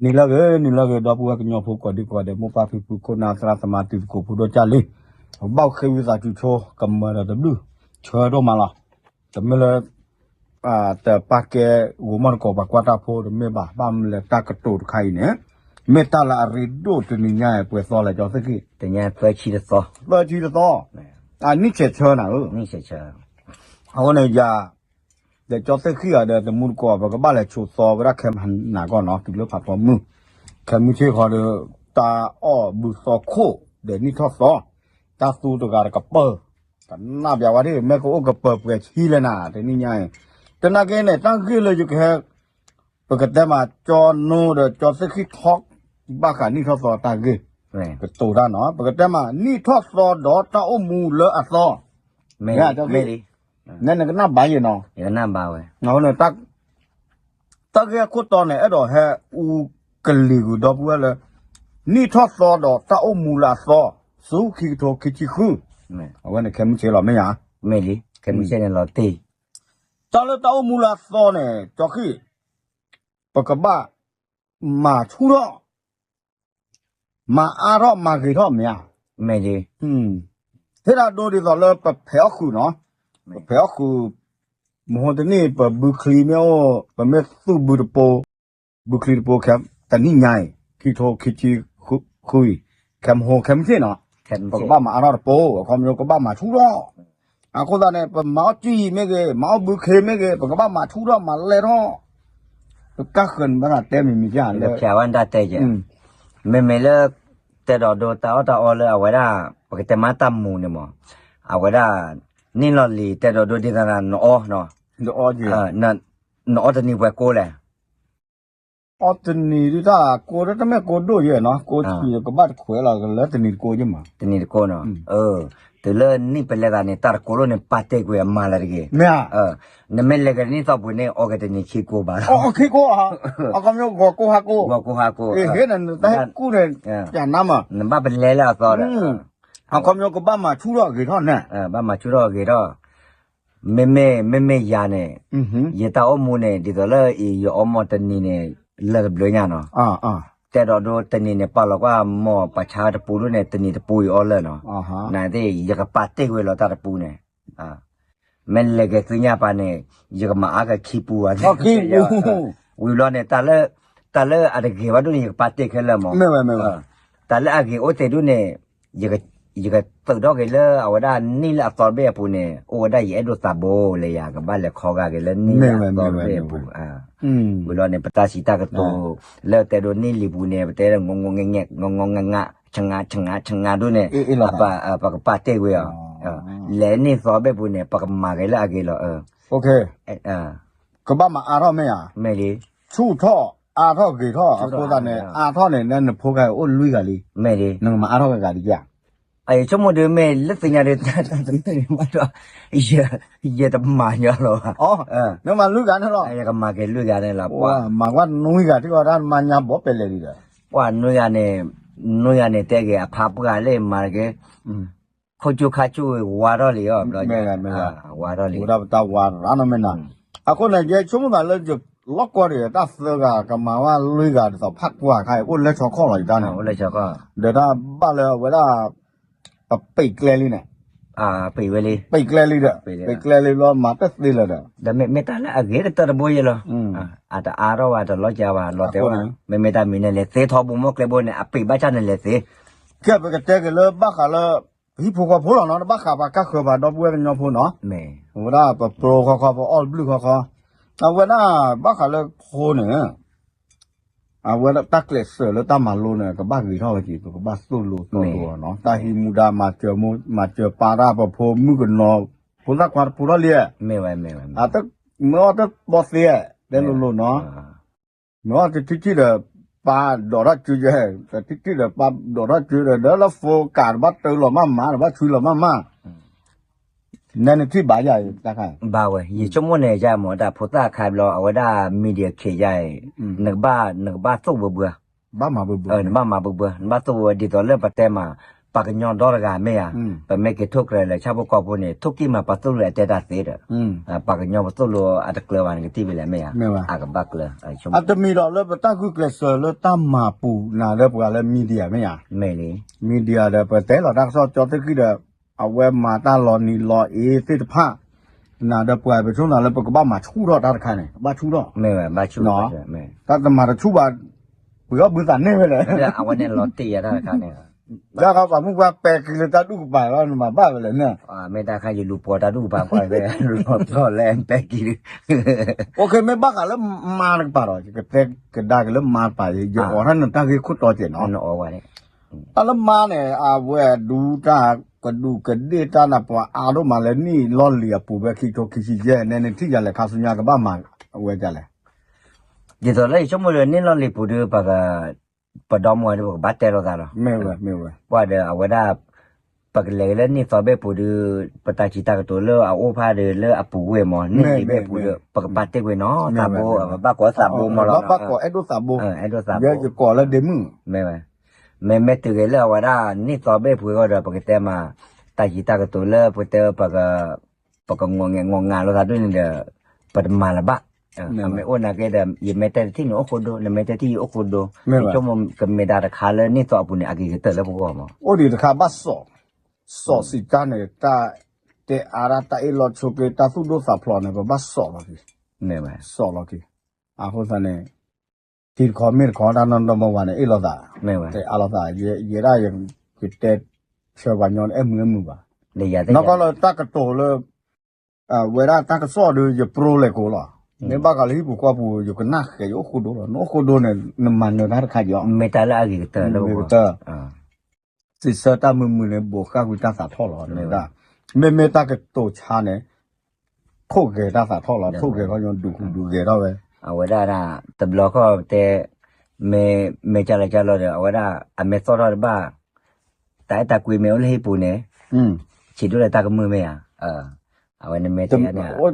Nilage dapu ak nyopo ko di ko de mo pa pu ko na tra samati ko pu do cha le bao khe za chu cho kamara da du chho do ma la de me le te pa ke wo man ko ba kwa ta pho de me ba m le ta ka to khai ne me ta la ri do tu ni nya pwe so la jo se ki 等下再去的说， ba chi de so ni che chho na o 你写车， ho ne ja de cho se ki ya de mu ko ba ka ba le chu so ga khem han na ko no tu lo pha to mu khem che kho de ta o bu so kho de ni tho so ta su to ga ka pe ka na bya wa de me ko ka pe pwe chi le na de ni nya te na ke ne ta ki le ju ke ba ka te ma cho no de cho se ki thok ba ka ni tho so ta ge 对， ka to da no ba ka te ma ni tho so do ta o mu le a so 没呀这个没的， ne ne ka na ba ye no 有那把喂， ngau ne ta ke ko to ne ado he u kli gu do bu le ni tho so do ta o mu la so su ki to ki chi khu 没 awa ne kem che lo me ya 没的，跟你现在老对， ta le ta o mu la so ne cho ki pa ka ba ma chu ro ma a ro ma ge ro me ya 没的， thế là đôi đi rồi là bậc phèo khử nó phèo khử một cái này bậc bự khỉ mèo bậc mẹ su bự đập bự khỉ đập kém tận ní nhảy khi thô khi chi khui kém hồ kém thế nó 跟 bậc ba mà nó đập còn nhiều có ba mà chú đó cô ta này bậc máu chi mấy cái máu bự khỉ mấy cái bậc ba mà chú đó mà lên đó các gần bắt là tem mình chả 那 เลย 票完大带着，没了，带到都到了，我啦，不给他妈打木呢嘛，我啦，你那里带到都的那那哦喏， đó gì 那的你不过嘞， ở trên này đi ta cô đó mấy cô đôi vậy nó cô chỉ có bắt khỏe là lấy trên này cô chứ mà 的你过喏，对了，你本来个你打过了你八带过嘛了个， mẹ à 那没那个你早不呢，我给你去过吧， khi cô hả còn nhiều cô ha cô 我过下过， cái này đấy cô này chả năm à 那把本来了早了。 còn nhiều cô ba mà chú đó cái thôi nè 爸妈知道给到，妹家呢，也到我们呢，这个了也有我们的你呢，那个不一样喏， แต่เราดูตอนนี้เนี่ยปอเราว่าหมอประชาตะปูเนี่ยตอนนี้ตะปูอยู่แล้วเนาะนั่นเองยังกับปาเต้ไว้เราตาตะปูเนี่ยแม่นเลยก็คือเนี่ยปาเนี่ยยังกับมาอากับขี้ปูอ่ะวิลเนี่ยตาเลอะไรเกี่ยวกับตัวนี้ปาเต้แค่ละมั้ง ไม่ตาเลอะไรโอ้แต่ดูเนี่ยยังกับตัวดอกกันเลยเอาได้นี่แหละตอนเบี้ยปูเนี่ยโอ้ได้ยังดูซาโบเลยอยากกับบ้านเลยคอกันเลยนี่แหละตอนเบี้ยปูวิลเนี่ยปตาสีตากระโตแล้วแต่โดนนี่ลิบูเนี่ยแต่งงงแงงะชะงาดูเนี่ยปากปาเต้เว้ยแล้วนี่สอบแบบปูเนี่ยปากมากันแล้วอะไรหรอโอเคก็บ้ามาอาท่อไม่อ่ะ ไม่ดี ชูท่ออาท่อกี่ท่อcô ta nàyอาท่อเนี่ยนั่นพวกไอ้อ้วนลุยกันเลย ไม่ดี นั่งมาอาท่อกันดีจ้ะ ไอ้ชั่วโมงเดียวไม่เลิกสัญญาเดือนมาตัวเยอะแต่มาเยอะหรอ อ๋อนั่งมาลุยกันเท่าไหร่ ไอ้ก็มาเกิดลุยกันเลยล่ะ ว่ามาว่านุ้ยกันที่ว่าด้านมันยาบ่เป็นเลยดีเลย ว่านุยเนี่ยแต่แกพาปกาเลยมาเกเขาจูขาจูวารอเลยอ่ะวารอเลย ဘုရားတဝါရနမနာအခုလည်းကျချုံးတာလည်းလောက်ကောရတာစကကမာဝလွိကတော့ဖတ်ကွာခိုင်ကိုလက်ချောခေါ်လိုက်တာနော် โอ้เลยจ้ะก็ ဒါဘာလဲဝလာပိတ်ကလေးနဲ့ ปีเวลี ပိတ်ကလေးတဲ့ပိတ်ကလေးလောမှာတက်သေးလာတယ် แต่ไม่ตาละเกตตะบอยเหรออาจจะอารอว่าจะรอจาว่าแต่ว่าไม่ตามีเนี่ยเลยเสทอบุมกเลยบนเนี่ยปีบ้าชันเนี่ยเส ကဲပကတဲ့ကလေးဘာခလာဟိဖိုကဖိုးလောနော်ဘာခဘာကခဘာတော့ဘွေညောဖိုးနော် แม่ ဝလာပပရိုခခပအော်ဘလူခခအဝလာဘာခလာခိုးနေအဝလာတက်လက်ဆလတမလုံးနဲ့ကဘာကြီးထောက်ကြည့်ကဘာစုလို့တော့နော်တာဟီမူဒါမှာကျော်မူမှာကျော်ပါရာပဖိုးမှုကနော်ပူလာကွာပူလာလျက် ไม่ไหว အတက်မောတက်ဘောစီရဲ့တယ်လို့နော်နော်တိတိတဲ့ပါဒေါ်ရကျူရဲ့တိတိတဲ့ပါဒေါ်ရကျူတဲ့ဒါလဖိုကာဘတ်တော်လမမဘာချူလမမနန်တိဘာရတခါ บ่าวยี่ชั่วโมงเนี่ยจ้ะหมอตาพุทธะคายรอเอาได้มีเดียเคใหญ่นึกบ้าสู้เบื่อ ဘာမှမဘူး นึกบ้ามาเบื่อนึกบ้าสู้ดีต่อเรื่องปะแต่มา ปากยอนดอรกาไม่อ่ะไปไม่เกทุกเลยชาวบ้านก็พูดเนี่ยทุกที่มาประตูเลยแต่ดัดเสียปากยอนประตูเลยอาจจะเกลือวันที่ไปเลยไม่อ่ะอาจจะบักเลยชม อาจจะมีเราเริ่มตั้งคือเกลเซอร์เริ่มตั้งมาปูน่ะเริ่มว่าเริ่มมีเดียไหมอ่ะ ไม่เลย มีเดียเดี๋ยวแต่เราดักซอจอดที่คือเดี๋ยวเอาไว้มาตั้งรอนี่รอสิทธิ์ผ้าน่ะเดี๋ยวปล่อยไปช่วงนั้นแล้วก็บ้ามาชูรอดได้แค่ไหนบ้าชูรอด ไม่ว่าบ้าชูไม่ ถ้ามาชูบ้าเผื่อบื้อสันนี่ไปเลย เอาวันนี้รถตีอะได้ค่ะเนี่ย แล้วเขาบอกมึงว่าแปลกเลยตาดูไปแล้วมาบ้าไปเลยเนี่ย ไม่ได้ค่ะอยู่ลูปอตาดูบางไปเลยรถก็แรงแปกี่ โอเคไม่บ้ากันแล้วมาหรือเปล่าก็แต่ก็ได้ก็แล้วมาไปอยู่อ่อนนั่นตั้งคือคุดต่อเจน อ๋อ เนาะ เอาไว้เนี่ย ตอนมาเนี่ยเว้ดูตากระดูกระเดตาน่ะปะอาโรมาเลยนี่ล้อเลียปูแบบคิโตคิชิเจเนี่ยที่จะเลยคาสุญญากับบ้ามาเว้จะเลย เดี๋ยวเลยชั่วโมงนี้เราเลยพูดปากปดอมวยดูบัตเตอร์กันหรอ ไม่เว้ย ว่าเดี๋ยวเอาไว้ได้ปากเลยแล้วนี่ฟาเบ้พูดปตาจิตากตัวเลือเอาโอภาเดือเลือปูเวมอนี่เบ้พูดปากบัตเตอร์เวเนาะซาโบบ้ากว่าซาโบมาแล้ว บ้ากว่าไอ้ดูซาโบ ไอ้ตัวซาโบ เดี๋ยวจะก่อแล้วเดมึง ไม่ตื่นเลยว่าได้นี่ฟาเบ้พูดก็เดี๋ยวปากเตมาตาจิตากตัวเลือพูดเตอปากงงงานเราด้วยนี่เดี๋ยวปดมาละบ้าไม่อ้วนนะแกเดี๋ยวยังไม่แต่ที่หนูโอคุโดเนี่ยไม่แต่ที่โอคุโดชั่วโมงก็ไม่ได้ราคาเลยนี่ตัวปุ่นเนี่ยอากิเตอร์แล้วพวกมัน โอ้ดีราคาบ้าสอสิจานเนี่ยตาแต่อาราตาเอลอชูเกตาสุดโดซาพลอนเนี่ยบ้าสอละกี่ ไม่ไหว สอละกี่อาโคสันเนี่ยที่ขอมีขอดานนดมวันเนี่ยเอลอตา ไม่ไหว แต่อาลอตาเยได้ยังกิเตเชวันยอนเอ็มเงินมือบ่า เลยอยากได้ นอกก็เลยตากระโตเลยเวลาตากระสอดูจะโปรเลยกูล่ะเนี่ยบ้ากะเลยบุกว่าบุอยู่กันนักแค่ยกคูดูล่ะนกคูดูเนี่ยน้ำมันเนี่ยน่าขายยอ ไม่แต่ละอากิเตอร์แล้วพวก เตอร์สิเสตามือเนี่ยบุกข้ากุตาสาทอหรอเนี่ยได้ไม่ตากระโตชาเนี่ยโคเกตาสาทอหรอโคเกเขายอนดูเกเราเว้ย เอาไว้ได้นะแต่บล็อกก็แต่ไม่จะอะไรจะรอเดี๋ยวเอาไว้ได้อเมซอนรบ้าแต่ตาคุยเมลเลยปูเนี่ยฉีดด้วยตากมือไม่อ่ะเอาไว้ในเมตเนี่ย โอ้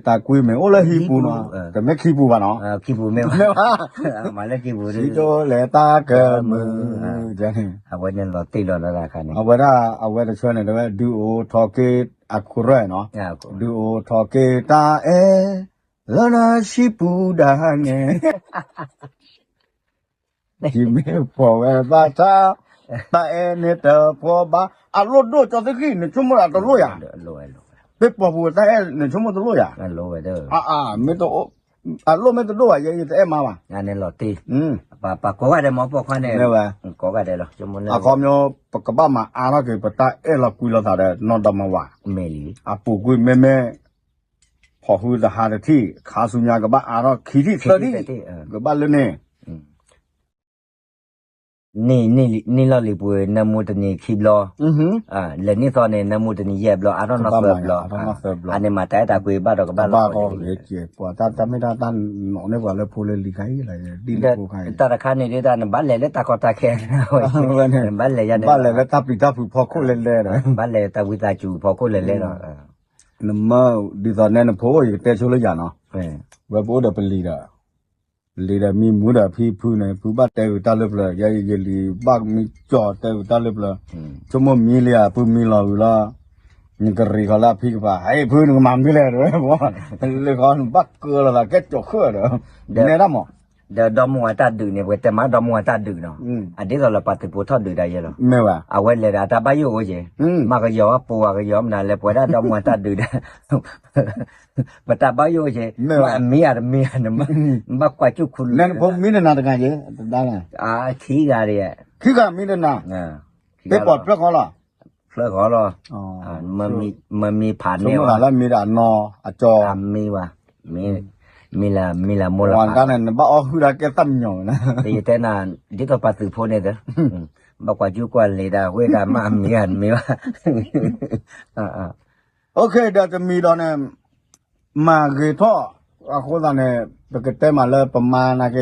ตาคุยเมโอ้ละฮีปูเนาะแต่ไม่คีปูป่ะเนาะ คีบูไม่มาแล้วคีบู ชีโตเลตากะมือจัง เอาไว้เนี่ยรอตีรอแล้วราคาเนี่ย เอาไว้ได้ช่วยเนี่ยด้วยดูโอทอเกตอะคุเรเนาะดูโอทอเกตาลานาชิปูดาเนี่ยที่ไม่พอเวลาตาเนี่ยเตอพอบาอารถโดจอดที่นี่ชั่วโมงละตลอดอ่ะ รวย เป๊ปบัวตาเนี่ยชั่วโมงตลอดอ่ะ รวยเด้อ ไม่ต้องอารถไม่ต้องด้วยยังแต่มาว่ะ งานเนี่ยรอตีปะก็ว่าได้หมอปอกว่าเนี่ยก็ว่าได้หรอชั่วโมงแล้ว คอมโยปกบ้ามาอาราเกปตาละกุยละตาเดนอนดมาว่า เมลี ปูกุยแม่พอหูจะหาที่ขาสุญญากับบ้าอาราขีที่สตีกับบ้านเลยเนี่ย นี่เราเลยป่วยน้ำมูตนี่คีบล้อแล้วนี่ตอนนี้น้ำมูตนี่เย็บล้ออาร์นอฟเฟิร์บล้ออันนี้มาแต่ตาคุยบ้าดอกบ้า บ้าก็เลยเจ็บปวดตาไม่ได้ตันหนอนเนี่ยว่าเลยพูดเลยลิกายอะไรดีเลยพูดใคร ตาราคานี่ได้ตาบ้านเลยตาก็ตาแข็งบ้านเลยยัน บ้านเลยแล้วตาปีตาผูพอคู่เล่นเลยนะ บ้านเลยตาวิตาจูพอคู่เล่นเนาะ น้ำมาดีตอนนั้นพูดอยู่แต่ช่วยเลยอย่างเนาะเว็บพูดเป็นลีดามีมูดาพี่พูเนี่ยพูบ้าเตวตาเล็บเลยยัยลีบ้ามีจอเตวตาเล็บเลยชั่วโมงมีเลียพูมีเราอยู่ละนี่ก็รีเขาละพี่ก็ไอ้พูนึกมันไม่เลยด้วยเพราะเลยเขาบักเกลือละแกจกเขือเด้อเนี่ยได้หมด เดี๋ยวดอมหัวตาดื้อเนี่ยแต่มาดอมหัวตาดื้อเนาะอันนี้เราปฏิปูทอดดื้อได้ยังหรอ ไม่ว่า เอาไว้เลยตาบ้าอยู่เฉยมาก็ยอมปูก็ยอมนั่นแหละพอได้ดอมหัวตาดื้อได้มาตาบ้าอยู่เฉยมีอะไรมันบ้ากว่าจุกคุณ นั่นผมมีนาตกันเยอะได้ไง ขี้กาเลย คือกันมีนาเป๊ปปอดเพื่อเขาล่ะ เพื่อขอรอมันมีผ่าน สม เนี่ย มติแล้วมีด่านนอจอ มีว่ะมีละโมละ วันกันเนี่ยบ้าอ๋อคือได้แกตั้มหน่อยนะ แต่แต่นานที่ตัวปัสสุพเนี่ยเด้อบ้ากว่าจุกว่าเลยได้เวลามามีว่า โอเคเดี๋ยวจะมีตอนนี้มาเกยท่อคนตอนนี้ปกติมาเลยประมาณนะเก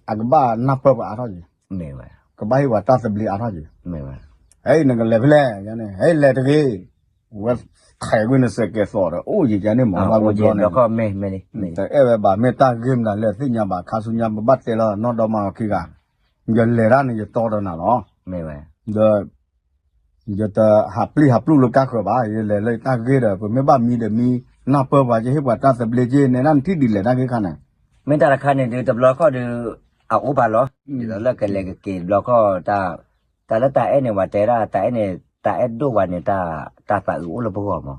อักบ้านับเพิ่มอะไรอยู่ ไม่ว่า ก็บ้าว่าตาสบลีอะไรอยู่ ไม่ว่า เฮ้ยนั่นก็เลเวลยันเนี่ยเฮ้ยเลตกี้ว่าไข่กุนเสกสอดโอ้ยยันเนี่ยหมอว่า โอ้ บุ ย ญเนี่ย แล้วก็ไม่ แต่บ้าเมตาเกมนั่นเลยสิ่งยังบ้าข้าสุญญาบัดเตล่านอดมาคิกายันเลร้านนี่จะต่อแล้วนะเนาะ ไม่ว่า เดี๋ยว Jata haplu lo ka ko ba ye le ta ge da ko me ba mi de mi na pa ba je he ba ta se ble je ne nan ti di le ta ge khana ไม่แต่ละคันเนี่ยตบล้อก็ดูเอาอุบาล้อเดี๋ยวเลิกกันเลยก็เกล้อก็ตาละตาเอ็นเนี่ยว่าแต่ละตาเอ็นเนี่ยตาเอ็นดูวันเนี่ยตาปะอุลบก็มั้ง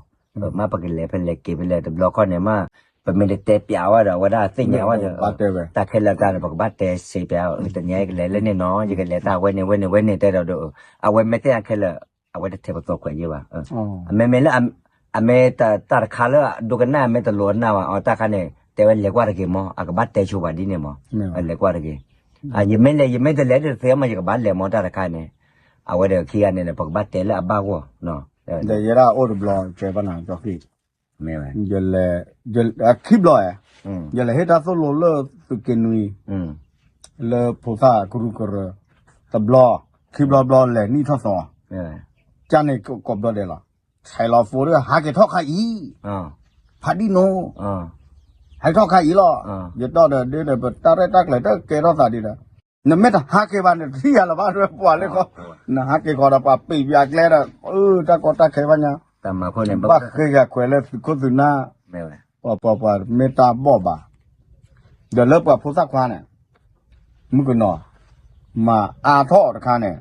มาปะกันเลยเป็นเลยเกเป็นเลยตบล้อก็เนี่ยมาเป็นไม่ได้เตะเปียวว่าเดี๋ยวว่าได้สิ่งเนี่ยว่าเดี๋ยวตาแค่ละตาเนี่ยบอกบ้านเตะเสียเปียวแต่เนี่ยกันเลยแล้วเนี่ยน้องยังกันเลยตาเว้นเนี่ยแต่เราดูเอาไว้ไม่แต่แค่ละเอาไว้เทปตัวกว่าเยอะว่ะไม่ละไม่ตาขาละดูกันหน้าไม่ตลอดหน้าว่าเอาตาคันเนี่ยแต่ว่าเล็กกว่าตะกี้มั้งอ่ะก็บ้านเตะชัวร์ดีเนี่ยมั้งเล็กกว่าตะกี้ยังไม่แต่เล็กเสียมาจากบ้านเล็กมั้งตาละคันเนี่ยเอาไว้เดี๋ยวขี้อันเนี่ยพอบ้านเตะแล้วบ้าวะเนาะเดี๋ยวเราโอ้บลอเจปนาจอกี้ไม่ไหวจะคลิปลอยจะเลยให้ตาโซโลเลสุกินุยเลโพธากรุกระตบลอคลิปบลอเลยนี่ทอสอจานนี่กบลอเดล่ะใช้เราฟูด้วยหาเกทอขาอีพัดดิโนให้ทอขาอีล่ะจะต่อเดี๋ยวตาได้ตักเลยถ้าเกทอสาดีนะนั่นไม่ต้องหาเกบ้านเนี่ยที่อะไรบ้านด้วยปวดเลยก็นะหาเกก็ได้ปะปีอยากเล่นถ้าก็ตาเกบ้านเนี่ยแต่มาคนเนี่ยบ้าเคยอยากคุยเลยก็คือหน้าไม่ไหวปอเมตาบ่บ่าเดี๋ยวเลิกกับผู้สักควาเนี่ยมึงก็นอมาอาทอดคาเนี่ย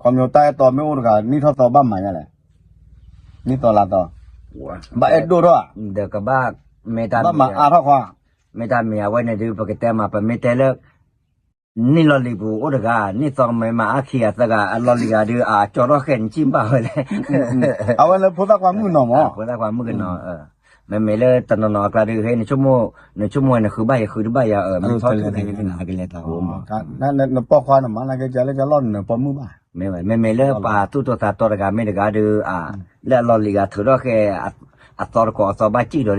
ความอยู่ใต้ต่อไม่โอ้ดกันนี่ทอต่อบ้านใหม่เนี่ยนี่ต่อละต่อบ้าเอ็ดดูด้วยเดี๋ยวกับบ้าเมตาบ้านมาอาทอดควาเมตาเมียไว้ในดูปกติมาเป็นเมตาเลิกนี่ลอลิบูโอ้ดกานี่สองไม่มาอาคียสกาลอลิกาดูจอร์เข็นจิ้มบ้าเลยเอาไว้เลยผู้สักความึงนอมั้งผู้สักความึงก็นอไม่เลยตอนนอนกลางดึกให้ในชั่วโมงเนี่ยคือใบคือใบมันทอดคือให้เป็นหากันเลยต่อนั่นปอกควาน่ะมันอะไรจะเลยจะล่อนเนี่ยปอมือบ้าไม่เลยป่าตู้ตัวตาตัวกาไม่ได้กาดูแล้วลอลิกาถือว่าแค่ตอร์ก็ตอบ้าจี้เลย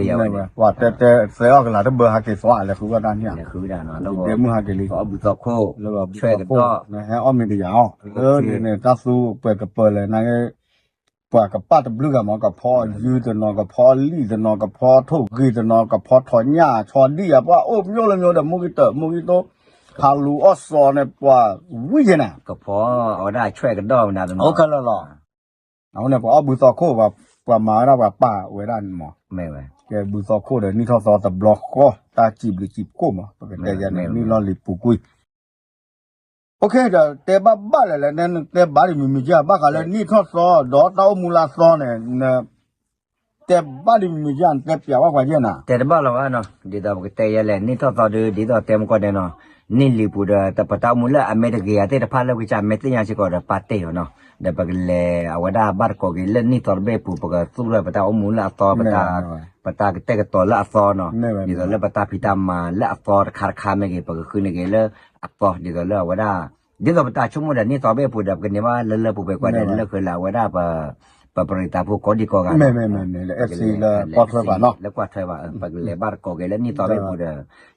ว่าแต่เสียออกแล้วถ้าเบอร์ฮักเกสว่าอะไรคือว่าด้านเนี่ยคือด้านเนาะแล้วก็เดี๋ยวมือฮักเกลีก็บุตรโคแล้วก็ช่วยกันก็นะฮะอ้อมมีตัวอย่างเนี่ยตาสู้เปิดกับเปิดเลยนะปว่ากับป้าตะบลึกกับหมอกับพ่อยืดจะนอนกับพ่อลี่จะนอนกับพ่อทุกกีจะนอนกับพ่อถอนหญ้าชอนดีอ่ะว่าโอ้โยเลยโยเดมุกิโตพาลูออสอเนี่ยว่าวิ่งน่ะก็พอเอาได้ช่วยกันดอมนะโอเคแล้วหรอเอาเนี่ยพอเอาบุตรโคว่ามาแล้วว่าป้าเวลาหมอไม่ไหวแกบุตรโคเดี๋ยวนี่ทอซอตะบล็อกก็ตาจีบหรือจีบโคมาปกติอย่างนี้ลอลิปูกุยโอเคเดี๋ยวแต่บ้าเลยนั่นแต่บ้าที่มีจ้าบ้ากันเลยนี่ทอดซอดอเต้ามูลาซอเนี่ยแต่บ้าที่มีจ้าแต่เปียว่ากว่าเยอะนะแต่บ้าเราว่าเนาะดีต่อแต่ยังแหละนี่ทอดซอดีต่อเต็มก็ได้เนาะนี่ลิปูเดแต่ปะเต้ามูลาอเมริกาแต่พาเราไปจำเมติยังสิก็ได้ปาเต้เนาะเดี๋ยวปะกันเลยเอาว่าได้บาร์โกกิเล่นนี่ตอนเบปูปะก็สู้เลยปะเต้ามูลาซอปะตาแต่ก็ตัวละซอเนาะดีต่อเลยปะตาพิตามาละซอคาเมกิปะก็คือเนี่ยเลยอัปอดีต่อเลยว่าได้เดี๋ยวเราตาชั่วโมงเดียวนี้ต่อไปพูดแบบกันเนี่ยว่าเลิกพูดไปกว่าเดิมเลิกเคยลาว่าได้ปะปริตาพูดก็ดีกว่ากันไม่เลยเอฟซีเลยปอดเทว่าเนาะแล้วก็เทว่าปะเลยบาร์โกเกแล้วนี่ต่อไปพูดเ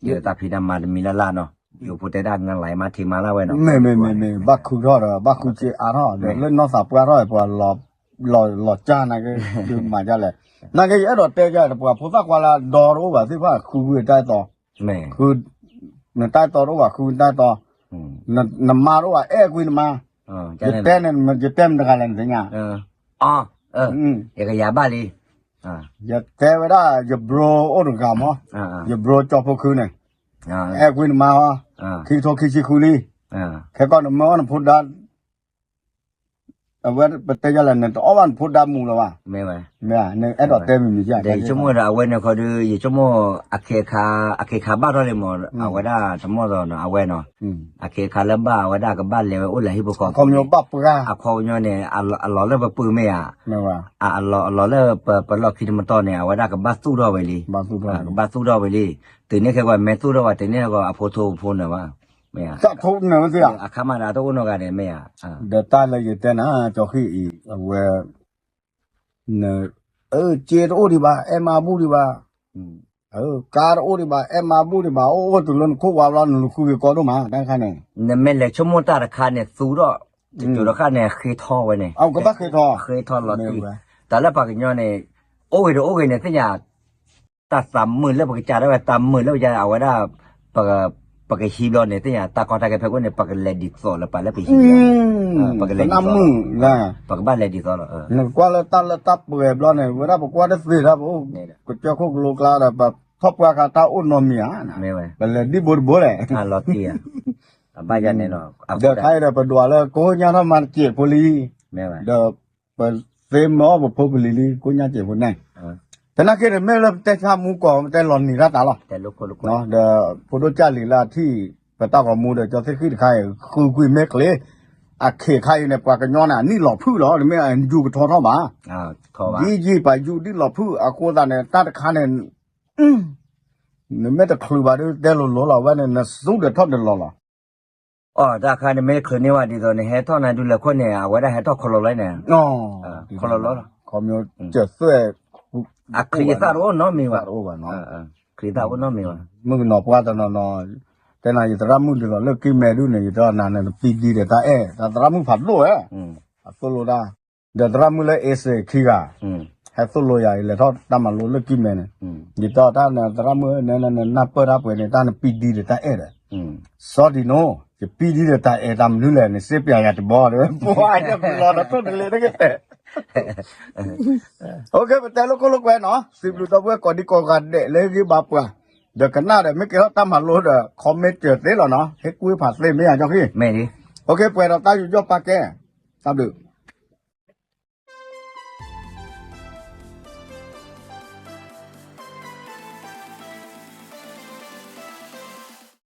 ดี๋ยวตาพิดามามีละเนาะอยู่พูดได้เงินไหลมาทีมาแล้วไว้เนาะไม่บักคุรอดบักคุเจอาร์อเดี๋ยวเล่นน้องสาวปลารอดปะหลอจ้านะก็คือมาจ้าเลยนั่นก็ยังดอเตะจ้าปะพูดสักว่าละดอรู้ว่าสิว่าคือได้ต่อไม่คือเนี่ยได้ต่อรู้ว่าคือได้ต่อน้ำมารู้ว่ากุยน้ำมาจะเต้นมันจะเต้นตะการเล่นสิงห์อย่างกับยาบ้าลีจะเต้นไว้ได้จะโบรโอ้ดึงกามจะโบรจอบพวกคืนเนี่ยกุยน้ำมาคิดโทคิดชิคุลีแค่ก่อนน้ำมันพูดได้เอาไว้ประเทศอะไรเนี่ยอ้วันพูดได้มูลว่ะไม่ไหวเนี่ยดอเต้มีจ้าเดี๋ยวชั่วโมงเราเอาไว้เนี่ยเขาดูอยู่ชั่วโมงอาเคคาบ้านเราเลยหมดเอาไว้ได้ชั่วโมงเราเนาะเอาไว้เนาะอาเคคาแล้วบ้าเอาไว้ได้กับบ้านเลยอุ้ยเลยฮิบุกคอมโยบับปะเขาเนี่ยอัลลอฮ์เลิกปืนไม่ไม่ว่าอัลลอฮ์เลิกเปิดล็อกคิดมันต่อเนี่ยเอาไว้ได้กับบ้านสู้รอไว้เลยบ้านสู้รอไว้เลยตื่นเนี่ยแค่ว่าแม่สู้รอไว้ตื่นเนี่ยก็อโพโทโพนเนี่ยว่าไม่จะทุบเนี่ยมันสิอาคามาดาตัวนู้นกันเนี่ยไม่เดี๋ยวตาเลยเต้นนะจอขี้อีเวเนี่ยเจโอดีบ่ามาบูดีบ่าการโอดีบ่ามาบูดีบ่าโอ้ตุลนคู่ว่าเราหนูคุยกันดูมาได้แค่ไหนเนี่ยแม่เลยชั่วโมงตาราคาเนี่ยสู้รอจุดราคาเนี่ยเคยท่อไว้เนี่ยเอาก็บ้าเคยท่อหลอดตีแต่แล้วปากย้อนเนี่ยโอ้ยเนี่ยที่อยากตัด30,000แล้วปากจ่ายได้ไป30,000แล้วจะเอาไว้ได้ป ปากฮีบอเนี่ยตาคอตาแกเพกว่าเนี่ยปากเลดิซอละปาละไปฮีปากเลดิซอ น้ำมึงนะ ปากบ้านเลดิซอละนึกว่าละตับเปื่อยบล้อเนี่ยเวลาบอกว่าได้สิครับโอ้ก็เจ้าคุกโลกลาแบบทบว่าคาตาอุ่นนอมีอ่ะนะ ไม่เว้ย เป็นเลยดิบุบเลย ลอตีอ่ะบ้านยันเนี่ยเนาะ เดี๋ยวใครเดี๋ยวไปดูแล้วกูยังทำมันเจ็บพลี ไม่เว้ย เดี๋ยวไปเฟมมอบุพพลีกูยังเจ็บคนไหนแต่นักเรียนไม่เริ่มแต่ทำมูก่อแต่หลอนนี่รัตาหรอ แต่ลูกเนาะเดี๋ยวพุทธเจ้าลีลาที่ไปตั้งของมูเดี๋ยวจะขึ้นใครคือคุยเมฆเลยอะเขใครเนี่ยปากกันย้อนอ่ะนี่หลอกพื้นหรอหรือไม่อยู่กับทอท่อมา ทอว่า ยี่ไปอยู่ที่หลอกพื้นอะโคตาเนี่ยตั้งคันเนี่ยเนี่ยไม่แต่คลือบาด้วยเดี๋ยวหลอเราว่าเนี่ยสู้เดือดทอดเดือดหลอละ อ๋อตาคันเนี่ยไม่คืนนี้ว่าดีตัวเนี่ยเฮท่อนั้นดูแลคนเนี่ยว่าได้เฮท่อคลอเลยเนี่ย อ๋อ คลอล้อ เขามีเจ็ดเสื้อ อะคลีตาโรเนาะมีว่า โอ้บ้าเนาะ คลีตาโรเนาะมีว่า มึงหนอปว่าตอนนอแต่นายอยู่ตรามุนเดือดเลิกกินแม่ดูเนี่ยอยู่ตอนนั้นเนี่ยปีดีเดือดตาแต่ตรามุนผัดด้วยตัวโลดาเดือดตรามุนเลยเอสขี้กาให้ตัวโลใหญ่เลยทอดตามมาโลเลิกกินแม่เนี่ยอยู่ตอนนั้นตรามุนเนี่ยนับเปิดรับเนี่ยตอนนั้นปีดีเดือดตาสอดีโนจะปีดีเดือดตาตามรู้เลยเนี่ยเสียเปรียบอย่างที่บอกเลยบัวเนี่ยรอแล้วต้นเลยนะแกโอเคแต่ลูกลูกแว่เนาะสิบลูกตัวเพื่อก่อนที่ก่อนกันเด็กเลยที่บับกว่าเดี๋ยวกันหน้าเดี๋ยวไม่เกี่ยวตามหาโลดคอมเมนต์เจอเสร็จแล้วเนาะให้คุยผ่านเล่นไม่อยากจะขี้ ไม่ดิ โอเคเปิดเราตาอยู่ยอดปากแก่ตามดู